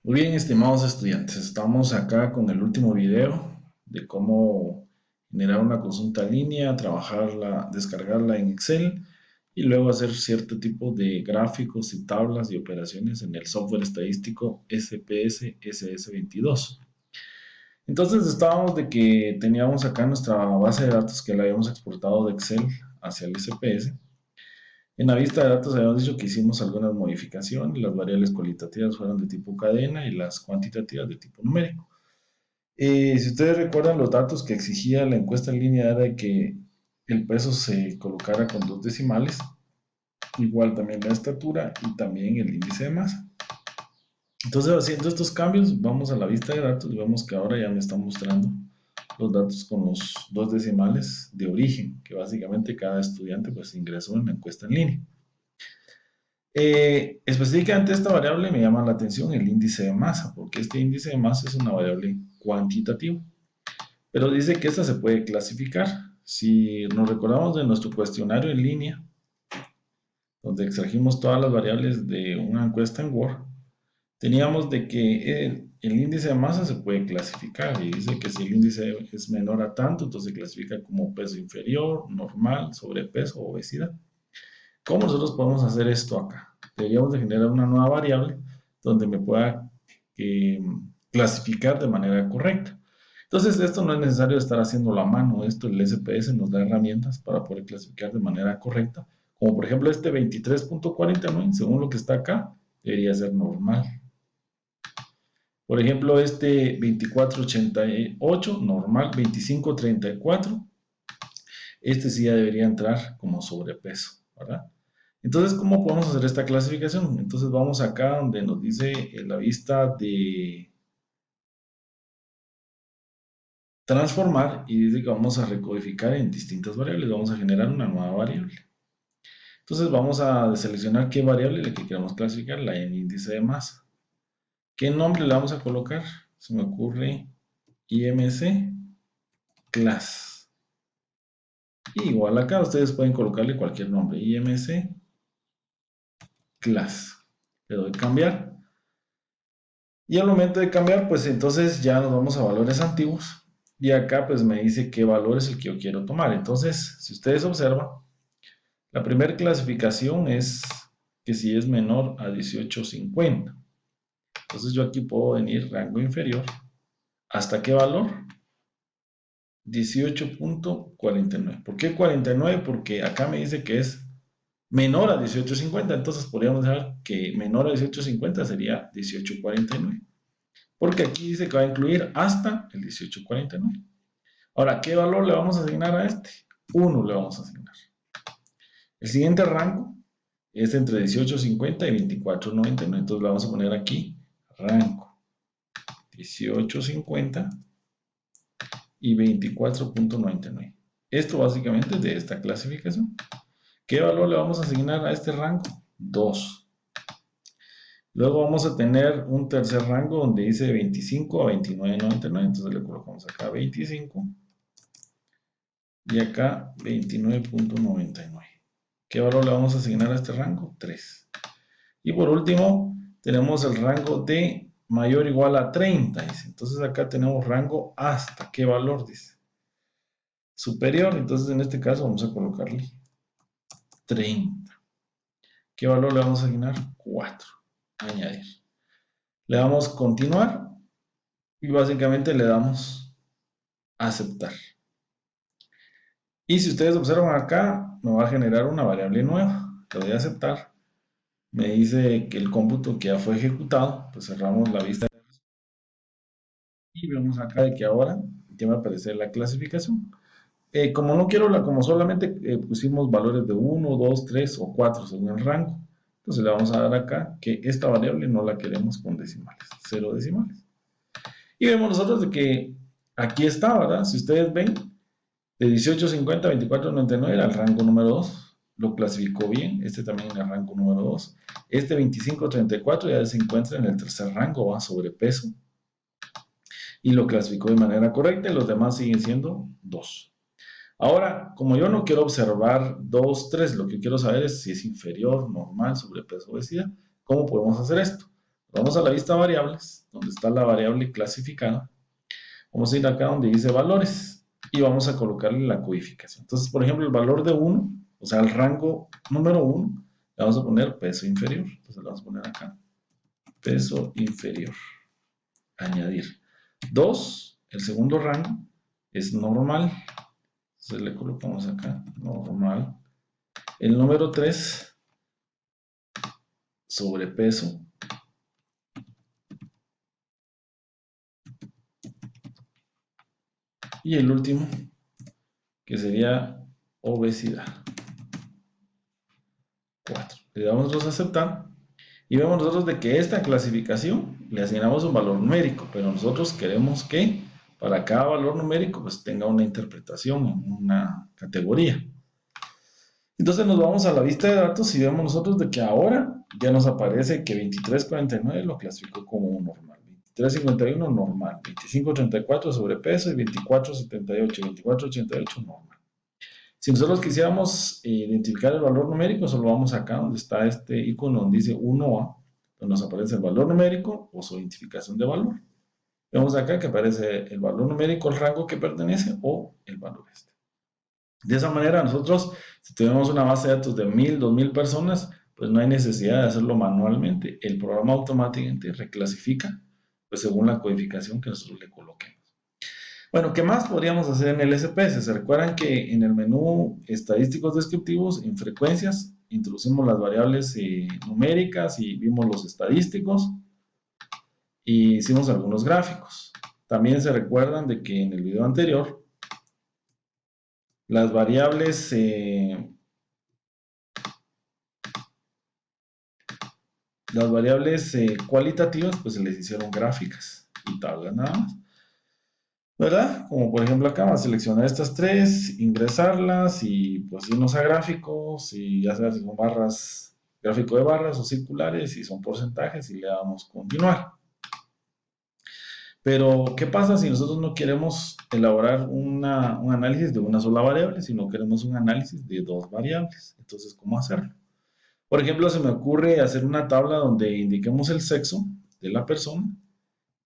Muy bien, estimados estudiantes, estamos acá con el último video de cómo generar una consulta en línea, trabajarla, descargarla en Excel y luego hacer cierto tipo de gráficos y tablas y operaciones en el software estadístico SPS SS22. Entonces estábamos de que teníamos acá nuestra base de datos que la habíamos exportado de Excel hacia el SPS. En la vista de datos habíamos dicho que hicimos algunas modificaciones, las variables cualitativas fueron de tipo cadena y las cuantitativas de tipo numérico. Si ustedes recuerdan, los datos que exigía la encuesta en línea era de que el peso se colocara con dos decimales, igual también la estatura y también el índice de masa. Entonces, haciendo estos cambios, vamos a la vista de datos y vemos que ahora ya me está mostrando los datos con los dos decimales de origen, que básicamente cada estudiante pues ingresó en la encuesta en línea. Específicamente esta variable me llama la atención el índice de masa, porque este índice de masa es una variable cuantitativa, pero dice que esta se puede clasificar. Si nos recordamos de nuestro cuestionario en línea, donde extrajimos todas las variables de una encuesta en Word, teníamos de que el índice de masa se puede clasificar y dice que si el índice es menor a tanto, entonces se clasifica como peso inferior, normal, sobrepeso o obesidad. ¿Cómo nosotros podemos hacer esto acá? Deberíamos de generar una nueva variable donde me pueda eh, clasificar de manera correcta. Entonces, esto no es necesario estar haciéndolo a mano. Esto el SPS nos da herramientas para poder clasificar de manera correcta. Como por ejemplo este 23.49, según lo que está acá, debería ser normal. Por ejemplo, este 24.88, normal, 25.34, este sí ya debería entrar como sobrepeso, ¿verdad? Entonces, ¿cómo podemos hacer esta clasificación? Entonces vamos acá donde nos dice la vista de transformar y dice que vamos a recodificar en distintas variables. Vamos a generar una nueva variable. Entonces vamos a seleccionar qué variable le que queremos clasificar, la en índice de masa. ¿Qué nombre le vamos a colocar? Se me ocurre IMC class. Y igual acá ustedes pueden colocarle cualquier nombre, IMC class. Le doy cambiar. Y al momento de cambiar, pues entonces ya nos vamos a valores antiguos. Y acá pues me dice qué valor es el que yo quiero tomar. Entonces, si ustedes observan, la primera clasificación es que si es menor a 1850. Entonces yo aquí puedo venir rango inferior. ¿Hasta qué valor? 18.49. ¿Por qué 49? Porque acá me dice que es menor a 1850. Entonces podríamos dejar que menor a 1850 sería 1849. Porque aquí dice que va a incluir hasta el 1849. Ahora, ¿qué valor le vamos a asignar a este? 1 le vamos a asignar. El siguiente rango es entre 18.50 y 24.99. Entonces le vamos a poner aquí rango 18.50 y 24.99. Esto básicamente es de esta clasificación. ¿Qué valor le vamos a asignar a este rango? 2. Luego vamos a tener un tercer rango donde dice 25 a 29.99. Entonces le colocamos acá 25 y acá 29.99. ¿Qué valor le vamos a asignar a este rango? 3. Y por último, tenemos el rango de mayor o igual a 30. Dice. Entonces acá tenemos rango hasta qué valor, dice. Superior, entonces en este caso vamos a colocarle 30. ¿Qué valor le vamos a asignar? 4. Añadir. Le damos continuar y básicamente le damos aceptar. Y si ustedes observan acá, me va a generar una variable nueva. Le doy a aceptar. Me dice que el cómputo que ya fue ejecutado. Pues cerramos la vista. Y vemos acá de que ahora ya va a aparecer la clasificación. Como no quiero como solamente pusimos valores de 1, 2, 3 o 4 según el rango. Entonces le vamos a dar acá que esta variable no la queremos con decimales, 0 decimales. Y vemos nosotros de que aquí está, ¿verdad? Si ustedes ven, de 18.50 a 24.99 era el rango número 2, lo clasificó bien, este también era el rango número 2. Este 25.34 ya se encuentra en el tercer rango, va sobrepeso, y lo clasificó de manera correcta, y los demás siguen siendo 2. Ahora, como yo no quiero observar 2, 3, lo que quiero saber es si es inferior, normal, sobrepeso, obesidad. ¿Cómo podemos hacer esto? Vamos a la vista variables, donde está la variable clasificada. Vamos a ir acá donde dice valores y vamos a colocarle la codificación. Entonces, por ejemplo, el valor de 1, o sea, el rango número 1, le vamos a poner peso inferior. Entonces, le vamos a poner acá, peso inferior. Añadir. 2, el segundo rango, es normal. Entonces, le colocamos acá, normal. El número 3, sobrepeso. Y el último, que sería obesidad. 4. Le damos nosotros a aceptar y vemos nosotros de que esta clasificación le asignamos un valor numérico, pero nosotros queremos que para cada valor numérico pues tenga una interpretación en una categoría. Entonces nos vamos a la vista de datos y vemos nosotros de que ahora ya nos aparece que 2349 lo clasificó como un normal, 2351 normal, 2534 sobrepeso y 2478, 2488 normal. Si nosotros quisiéramos identificar el valor numérico, solo vamos acá donde está este icono donde dice 1A, donde nos aparece el valor numérico o su identificación de valor. Vemos acá que aparece el valor numérico, el rango que pertenece o el valor este. De esa manera nosotros, si tenemos una base de datos de 1000, 2000 personas, pues no hay necesidad de hacerlo manualmente. El programa automáticamente reclasifica pues según la codificación que nosotros le coloquemos. Bueno, ¿qué más podríamos hacer en el SPS? ¿Se recuerdan que en el menú estadísticos descriptivos, en frecuencias, introducimos las variables numéricas y vimos los estadísticos y hicimos algunos gráficos? También se recuerdan de que en el video anterior las variables cualitativas pues se les hicieron gráficas y tablas nada más, ¿verdad? Como por ejemplo acá, vamos a seleccionar estas tres, ingresarlas y pues irnos a gráficos y ya sea si son barras, gráfico de barras o circulares, si son porcentajes y le damos continuar. Pero, ¿qué pasa si nosotros no queremos elaborar un análisis de una sola variable, sino queremos un análisis de dos variables? Entonces, ¿cómo hacerlo? Por ejemplo, se me ocurre hacer una tabla donde indiquemos el sexo de la persona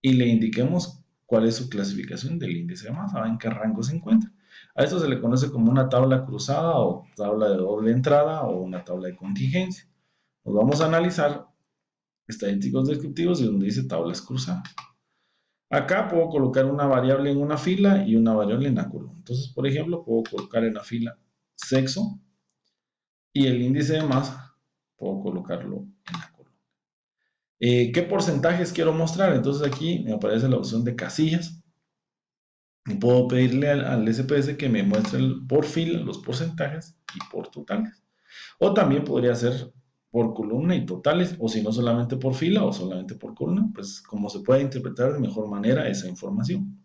y le indiquemos cuál es su clasificación del índice de masa, en qué rango se encuentra. A esto se le conoce como una tabla cruzada o tabla de doble entrada o una tabla de contingencia. Nos vamos a analizar estadísticos descriptivos y donde dice tablas cruzadas. Acá puedo colocar una variable en una fila y una variable en la columna. Entonces, por ejemplo, puedo colocar en la fila sexo y el índice de masa puedo colocarlo en la columna. ¿Qué porcentajes quiero mostrar? Entonces aquí me aparece la opción de casillas. Y puedo pedirle al SPS que me muestre por fila los porcentajes y por totales. O también podría ser por columna y totales, o si no solamente por fila o solamente por columna, pues como se puede interpretar de mejor manera esa información.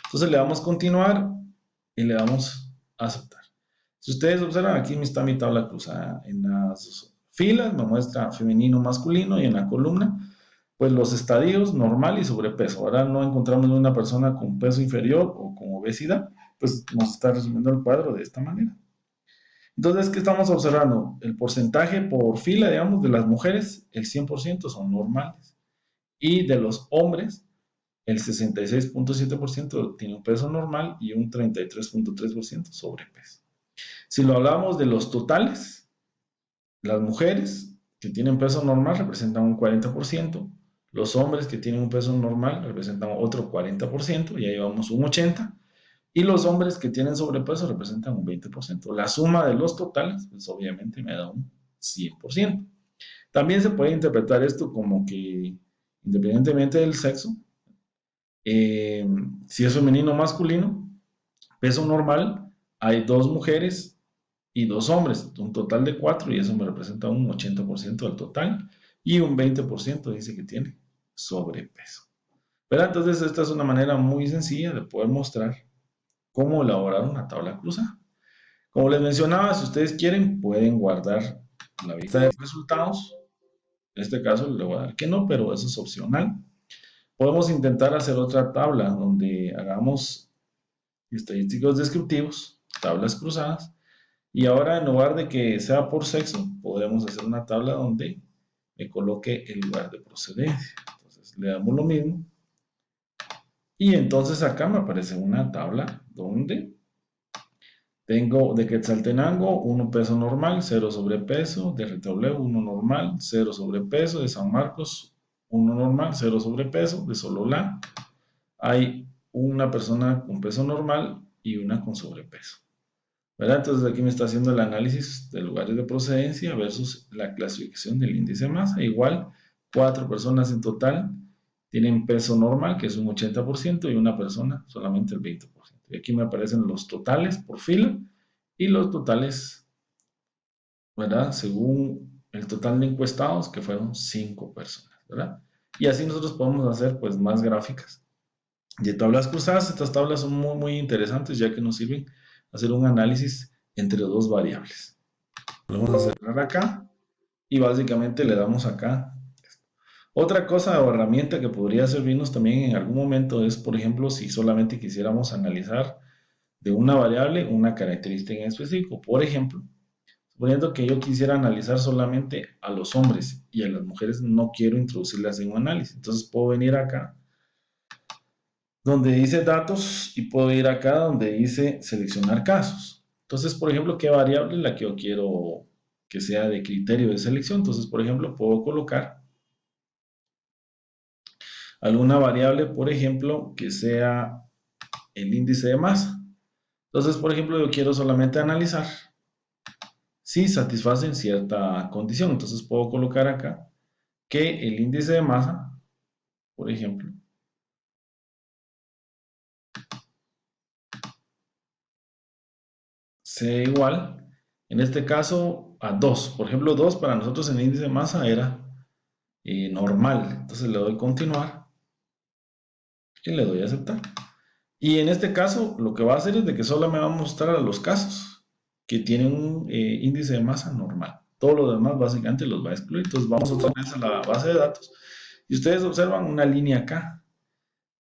Entonces le damos continuar y le damos aceptar. Si ustedes observan, aquí está mi tabla cruzada. En las filas me muestra femenino, masculino y en la columna, pues los estadios normal y sobrepeso. Ahora no encontramos una persona con peso inferior o con obesidad, pues nos está resumiendo el cuadro de esta manera. Entonces, ¿qué estamos observando? El porcentaje por fila, digamos, de las mujeres, el 100% son normales. Y de los hombres, el 66.7% tiene un peso normal y un 33.3% sobrepeso. Si lo hablamos de los totales, las mujeres que tienen peso normal representan un 40%, los hombres que tienen un peso normal representan otro 40%, y ahí vamos un 80%, y los hombres que tienen sobrepeso representan un 20%. La suma de los totales, pues obviamente me da un 100%. También se puede interpretar esto como que, independientemente del sexo, si es femenino o masculino, peso normal, hay dos mujeres y dos hombres, un total de 4, y eso me representa un 80% del total, y un 20% dice que tiene sobrepeso. Pero entonces esta es una manera muy sencilla de poder mostrar cómo elaborar una tabla cruzada. Como les mencionaba, si ustedes quieren, pueden guardar la vista de resultados. En este caso le voy a dar que no, pero eso es opcional. Podemos intentar hacer otra tabla donde hagamos estadísticos descriptivos, tablas cruzadas, y ahora en lugar de que sea por sexo, podemos hacer una tabla donde me coloque el lugar de procedencia. Entonces le damos lo mismo. Y entonces acá me aparece una tabla donde tengo de Quetzaltenango 1 peso normal, 0 sobrepeso, de Retrolevo 1 normal, 0 sobrepeso, de San Marcos 1 normal, 0 sobrepeso, de Sololá hay una persona con peso normal y una con sobrepeso. ¿Verdad? Entonces aquí me está haciendo el análisis de lugares de procedencia versus la clasificación del índice de masa. Igual, 4 personas en total tienen peso normal, que es un 80%, y una persona solamente el 20%. Y aquí me aparecen los totales por fila y los totales, ¿verdad? Según el total de encuestados, que fueron 5 personas, ¿verdad? Y así nosotros podemos hacer pues más gráficas de tablas cruzadas. Estas tablas son muy, muy interesantes ya que nos sirven hacer un análisis entre dos variables. Lo vamos a cerrar acá y básicamente le damos acá. Otra cosa o herramienta que podría servirnos también en algún momento es, por ejemplo, si solamente quisiéramos analizar de una variable una característica en específico. Por ejemplo, suponiendo que yo quisiera analizar solamente a los hombres y a las mujeres no quiero introducirlas en un análisis. Entonces puedo venir acá donde dice datos y puedo ir acá donde dice seleccionar casos. Entonces, por ejemplo, ¿qué variable es la que yo quiero que sea de criterio de selección? Entonces, por ejemplo, puedo colocar alguna variable, por ejemplo, que sea el índice de masa. Entonces, por ejemplo, yo quiero solamente analizar si satisfacen cierta condición. Entonces, puedo colocar acá que el índice de masa, por ejemplo, sea igual, en este caso, a 2. Por ejemplo, 2 para nosotros en el índice de masa era normal. Entonces le doy continuar y le doy a aceptar. Y en este caso, lo que va a hacer es de que solo me va a mostrar a los casos que tienen un índice de masa normal. Todo lo demás básicamente los va a excluir. Entonces vamos otra vez a la base de datos. Y ustedes observan una línea acá,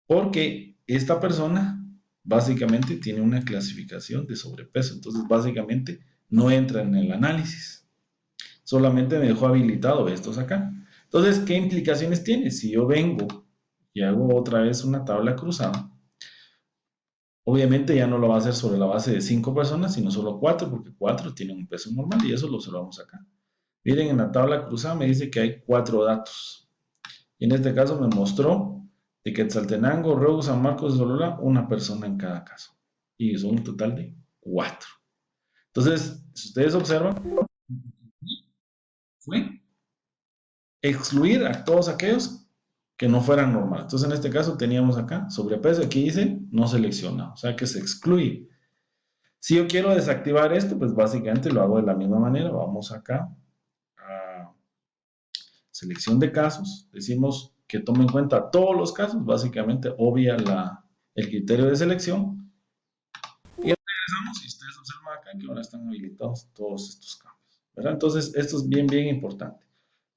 porque esta persona básicamente tiene una clasificación de sobrepeso. Entonces básicamente no entra en el análisis. Solamente me dejó habilitado estos acá. Entonces, ¿qué implicaciones tiene? Si yo vengo y hago otra vez una tabla cruzada, obviamente ya no lo va a hacer sobre la base de 5 personas, sino solo 4, porque 4 tienen un peso normal y eso lo observamos acá. Miren, en la tabla cruzada me dice que hay 4 datos. Y en este caso me mostró de Quetzaltenango, Reu, San Marcos de Sololá, una persona en cada caso. Y son un total de 4. Entonces, si ustedes observan, fue excluir a todos aquellos que no fueran normales. Entonces, en este caso teníamos acá sobrepeso, aquí dice no selecciona, o sea que se excluye. Si yo quiero desactivar esto, pues básicamente lo hago de la misma manera. Vamos acá a selección de casos, decimos que tome en cuenta todos los casos, básicamente obvia el criterio de selección y regresamos y ustedes observan acá que ahora están habilitados todos estos cambios, ¿verdad? Entonces, esto es bien, bien importante.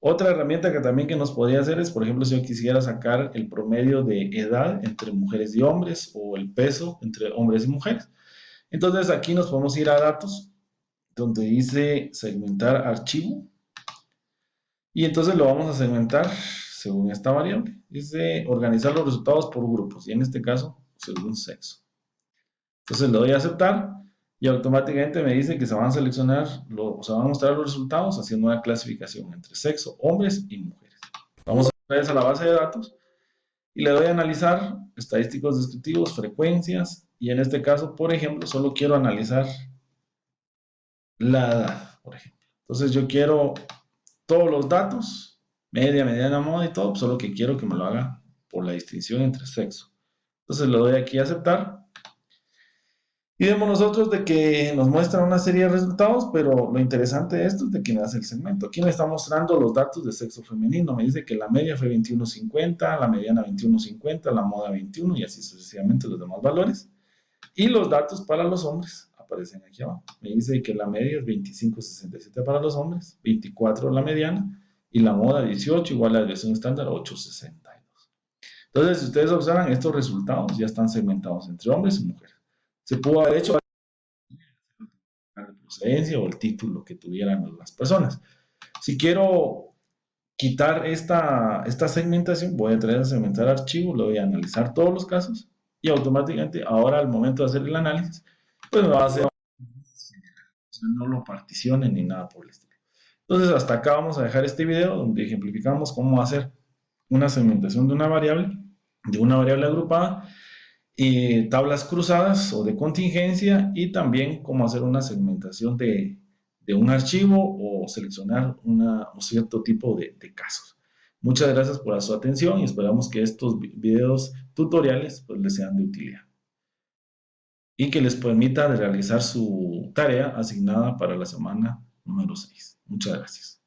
Otra herramienta que también que nos podría hacer es, por ejemplo, si yo quisiera sacar el promedio de edad entre mujeres y hombres o el peso entre hombres y mujeres. Entonces aquí nos podemos ir a datos, donde dice segmentar archivo. Y entonces lo vamos a segmentar según esta variable. Dice organizar los resultados por grupos, y en este caso, según sexo. Entonces le doy a aceptar y automáticamente me dice que se van a seleccionar, se van a mostrar los resultados haciendo una clasificación entre sexo, hombres y mujeres. Vamos otra vez a la base de datos y le doy a analizar estadísticos descriptivos, frecuencias, y en este caso, por ejemplo, solo quiero analizar la edad, por ejemplo. Entonces yo quiero todos los datos, media, mediana, moda y todo, pues solo que quiero que me lo haga por la distinción entre sexo. Entonces le doy aquí a aceptar. Y vemos nosotros de que nos muestra una serie de resultados, pero lo interesante de esto es de que me hace el segmento. Aquí me está mostrando los datos de sexo femenino. Me dice que la media fue 21.50, la mediana 21.50, la moda 21 y así sucesivamente los demás valores. Y los datos para los hombres aparecen aquí abajo. Me dice que la media es 25.67 para los hombres, 24 la mediana y la moda 18, igual la desviación estándar 8.62. Entonces, si ustedes observan, estos resultados ya están segmentados entre hombres y mujeres. Se pudo haber hecho la procedencia o el título que tuvieran las personas. Si quiero quitar esta segmentación, voy a traer a segmentar archivo, lo voy a analizar todos los casos y automáticamente ahora al momento de hacer el análisis, pues me va a hacer, no lo particionen ni nada por el estilo. Entonces hasta acá vamos a dejar este video donde ejemplificamos cómo hacer una segmentación de una variable agrupada, y tablas cruzadas o de contingencia y también cómo hacer una segmentación de un archivo o seleccionar un cierto tipo de casos. Muchas gracias por su atención y esperamos que estos videos tutoriales pues, les sean de utilidad y que les permita realizar su tarea asignada para la semana número 6. Muchas gracias.